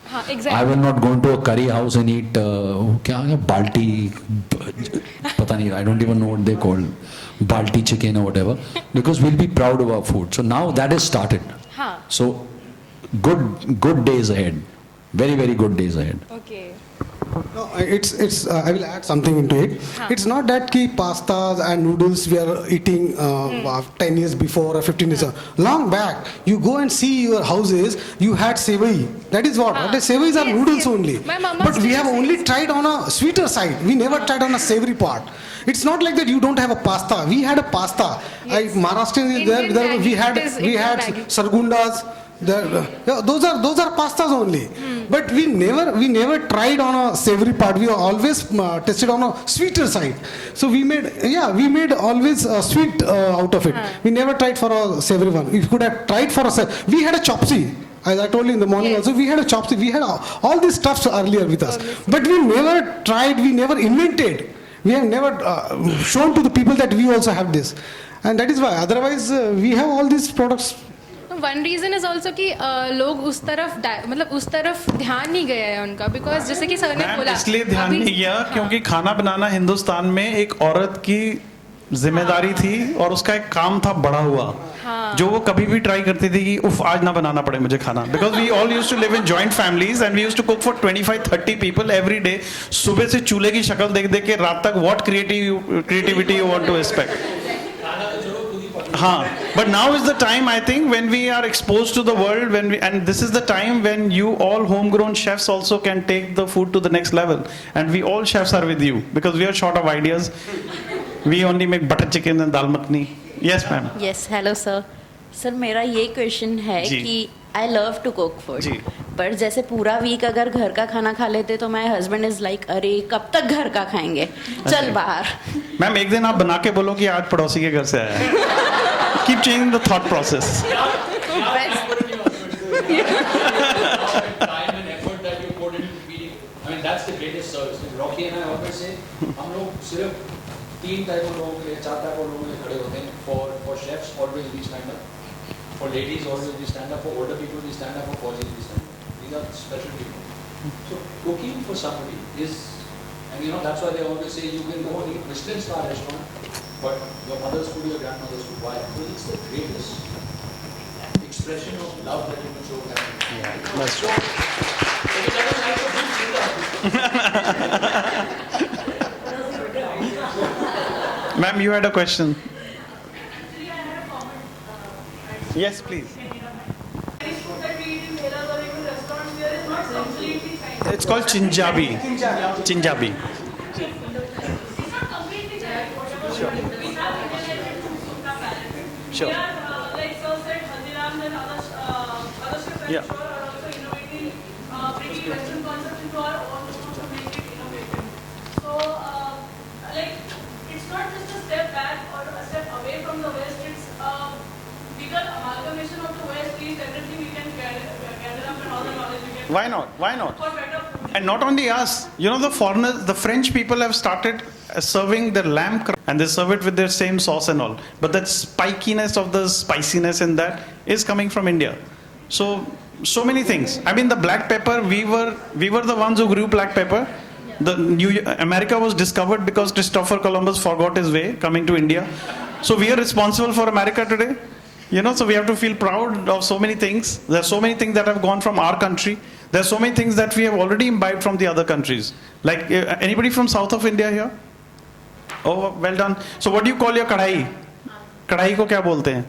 हाँ, exactly. I will not go into a curry house and eat क्या balti, पता नहीं, I don't even know what they call balti chicken or whatever, because we'll be proud of our food." So now that is started. हाँ. So good days ahead, very very good days ahead. Okay. No, it's I will add something into it. It's not that ki pastas and noodles we are eating 10 years before or 15 years ago. Long back, you go and see your houses, you had sevai. That is what? The sevais are Yes, noodles yes. only. My mama But we still have says. only tried on a sweeter side. We never tried on a savory part. It's not like that you don't have a pasta. We had a pasta. Yes. Maharashtrian is Indian there. Maggi. We had It is Indian Maggi. sargundas. Those are pastas only. But we never tried on a savory part. We always tested on a sweeter side. So we made always sweet out of it. We never tried for a savory one. We could have tried for we had a chopsy. As I told you in the morning Yes. also, we had a chopstick, we had all these stuffs earlier with us. But we never tried, we never invented. We have never shown to the people that we also have this. And that is why, otherwise we have all these products. One reason is also कि लोग उस तरफ मतलब उस तरफ ध्यान नहीं गया है उनका बिकॉज जैसे कि सर ने मैम बोला इसलिए ध्यान अभी- नहीं गया हाँ, क्योंकि खाना बनाना हिंदुस्तान में एक औरत की जिम्मेदारी थी और उसका एक काम था बड़ा हुआ जो वो कभी भी ट्राई करती थी कि उफ आज ना बनाना पड़े मुझे खाना because we all used to live in joint families and we used to cook for 25-30 people every day सुबह से चूल्हे की शक्ल देख देख के रात तक what creativity you want to expect हाँ but now is the time I think when we are exposed to the world and this is the time when you all homegrown chefs also can take the food to the next level and we all chefs are with you because we are short of ideas. We only make butter chicken and dal makhani. Yes ma'am. Yes hello sir sir मेरा ये question है जी। कि I love to cook food जी। पर जैसे पूरा week अगर घर का खाना खा लेते तो माय हस्बैंड इज लाइक अरे कब तक घर का खाएंगे चल बाहर मैम एक दिन आप बना के बोलो कि आज पड़ोसी के घर से आया है. Keep changing the thought process. Time and effort that you put into feeding. I mean, that's the greatest service. Rocky and I always say, हम लोग सिर्फ 3 टाइप के लोगों के लिए 4 टाइप के लोगों के लिए खड़े होते हैं. For chefs, always we stand up. For ladies, always we stand up. For older people, we stand up. For Fauji's, we stand up. These are special people. So cooking for somebody is, and you know that's why they always say you can go and eat Michelin star restaurant, but your mother's food, your grandmother's food. Why? Because it's the greatest expression of love that you can show family. Yeah, that's So, if it doesn't like the food, Ma'am, you had a question. Yes, please. It's called Chinjabi. Chinjabi. Sure. Yeah. It's not just a step back or a step away from the West, it's a bigger amalgamation of the West, is everything we can gather up and all the knowledge we can. Why not? Why not? For better food. And not only us, you know, the foreigners, the French people have started serving their lamb and they serve it with their same sauce and all. But that spikiness of the spiciness in that is coming from India. So many things. I mean, the black pepper, we were the ones who grew black pepper. America was discovered because Christopher Columbus forgot his way coming to India. So we are responsible for America today. You know, so we have to feel proud of so many things. There are so many things that have gone from our country. There are so many things that we have already imbibed from the other countries. Like, anybody from south of India here? Oh, well done. So what do you call your kadai? Kadai को क्या बोलते हैं?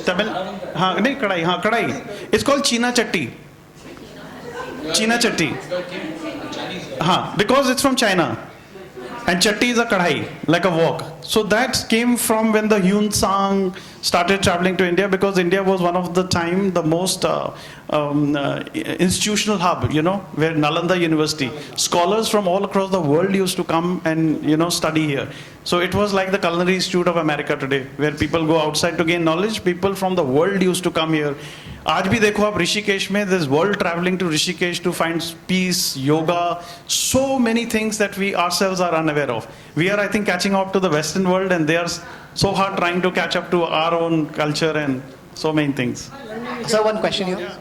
तमिल? हाँ नहीं कढ़ाई हाँ कढ़ाई. It's called China chatti. China chatti. हाँ, because it's from China. And chatti is a kadai, like a wok. So that came from when the Hyun Sang started traveling to India, because India was one of the time the most institutional hub, you know, where Nalanda University, scholars from all across the world used to come and, you know, study here. So it was like the Culinary Institute of America today, where people go outside to gain knowledge. People from the world used to come here. आज भी देखो आप ऋषिकेश में, there's world traveling to Rishikesh to find peace, yoga, so many things that we ourselves are unaware of. We are, I think, catching up to the Western world, and they are so hard trying to catch up to our own culture and so many things. Sir, one question here. Yeah.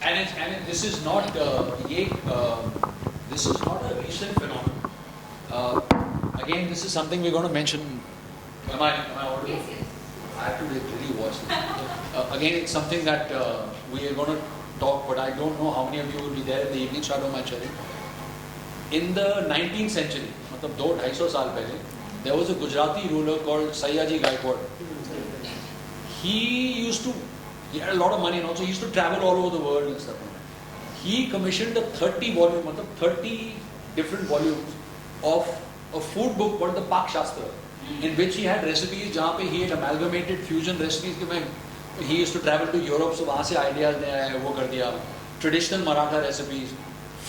And this is not this is not a recent phenomenon. Again, this is something we're going to mention. Am I audible? I have to really watch this. Again, it's something that we are going to talk, but I don't know how many of you will be there in the evening shadow my cherry. In the 19th century, मतलब 200-250 साल पहले, there was a Gujarati ruler called Sayaji Gaikwad. He had a lot of money and also he used to travel all over the world and stuff. He commissioned a 30-volume, 30 different volumes of a food book called the Pak Shastra, in which he had recipes, जहाँ पे he had amalgamated fusion recipes. He used to travel to Europe, so वहाँ से ideas ले आया, वो कर दिया. Traditional Maratha recipes,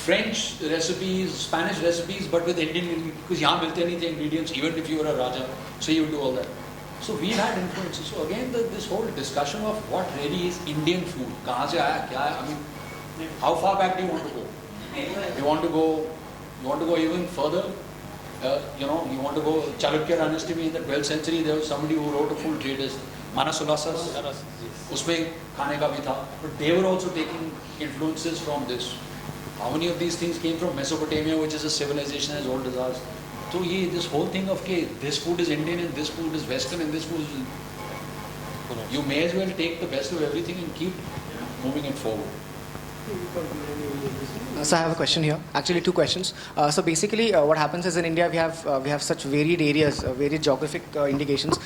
French recipes, Spanish recipes, but with Indian, because यहाँ मिलते नहीं थे ingredients, even if you were a Raja, so he would do all that. So we've had influences. So again, this whole discussion of what really is Indian food, kahan se aaya, kya hai? I mean, how far back do you want to go? You want to go even further? You want to go Chalukya dynasty in the 12th century. There was somebody who wrote a full treatise, Manasulasas. Usme khane ka bhi tha. But they were also taking influences from this. How many of these things came from Mesopotamia, which is a civilization as old as ours? So this whole thing of this food is Indian and this food is Western and this food is... You may as well take the best of everything and keep moving it forward. So I have a question here. Actually, two questions. So basically, what happens is in India we have such varied areas, varied geographic indications.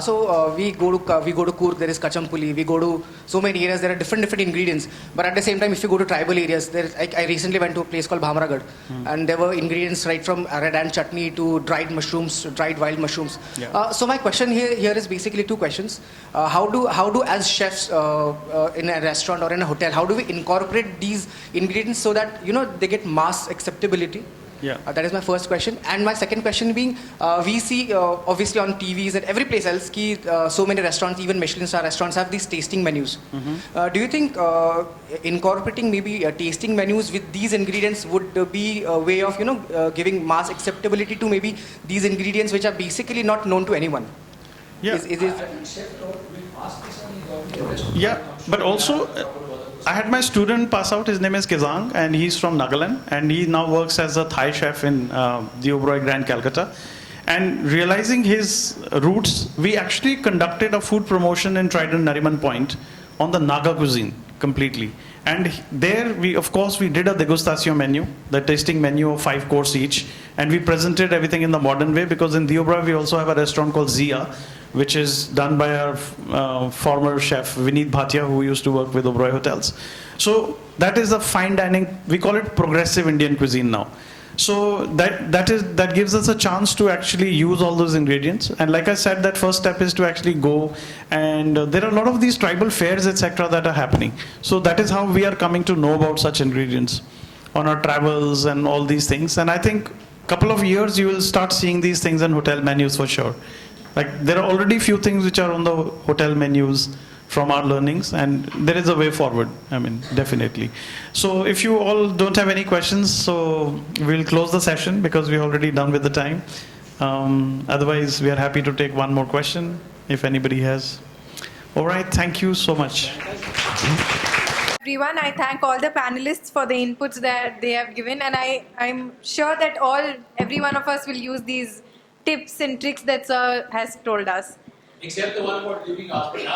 So we go to Coorg, there is Kachampuli. We go to so many areas. There are different ingredients. But at the same time, if you go to tribal areas, I recently went to a place called Bhamragad, and there were ingredients right from red ant chutney to dried mushrooms, dried wild mushrooms. Yeah. So my question here is basically two questions. How do as chefs in a restaurant or in a hotel, how do we incorporate these ingredients so that they get mass acceptability? Yeah. That is my first question. And my second question being, we see obviously on TVs and every place else, so many restaurants, even Michelin star restaurants, have these tasting menus. Do you think incorporating maybe tasting menus with these ingredients would be a way of giving mass acceptability to maybe these ingredients which are basically not known to anyone? Yeah. Is it? Yeah, but also I had my student pass out. His name is Kizang, and he's from Nagaland, and he now works as a Thai chef in the Oberoi Grand Calcutta. And realizing his roots, we actually conducted a food promotion in Trident Nariman Point on the Naga cuisine completely. And there we did a degustation menu, the tasting menu of 5 course each, and we presented everything in the modern way, because in Oberoi we also have a restaurant called Zia, which is done by our former chef Vineet Bhatia, who used to work with Oberoi Hotels. So that is a fine dining, we call it progressive Indian cuisine now. So that gives us a chance to actually use all those ingredients. And like I said, that first step is to actually go, and there are a lot of these tribal fairs, etc., that are happening. So that is how we are coming to know about such ingredients on our travels and all these things. And I think couple of years you will start seeing these things in hotel menus for sure. Like there are already few things which are on the hotel menus from our learnings, and there is a way forward, I mean, definitely. So if you all don't have any questions, so we'll close the session because we're already done with the time. Otherwise, we are happy to take one more question if anybody has. All right, thank you so much. Everyone, I thank all the panelists for the inputs that they have given, and I'm sure that every one of us will use these tips and tricks that Sir has told us. Except the one about leaving hospital.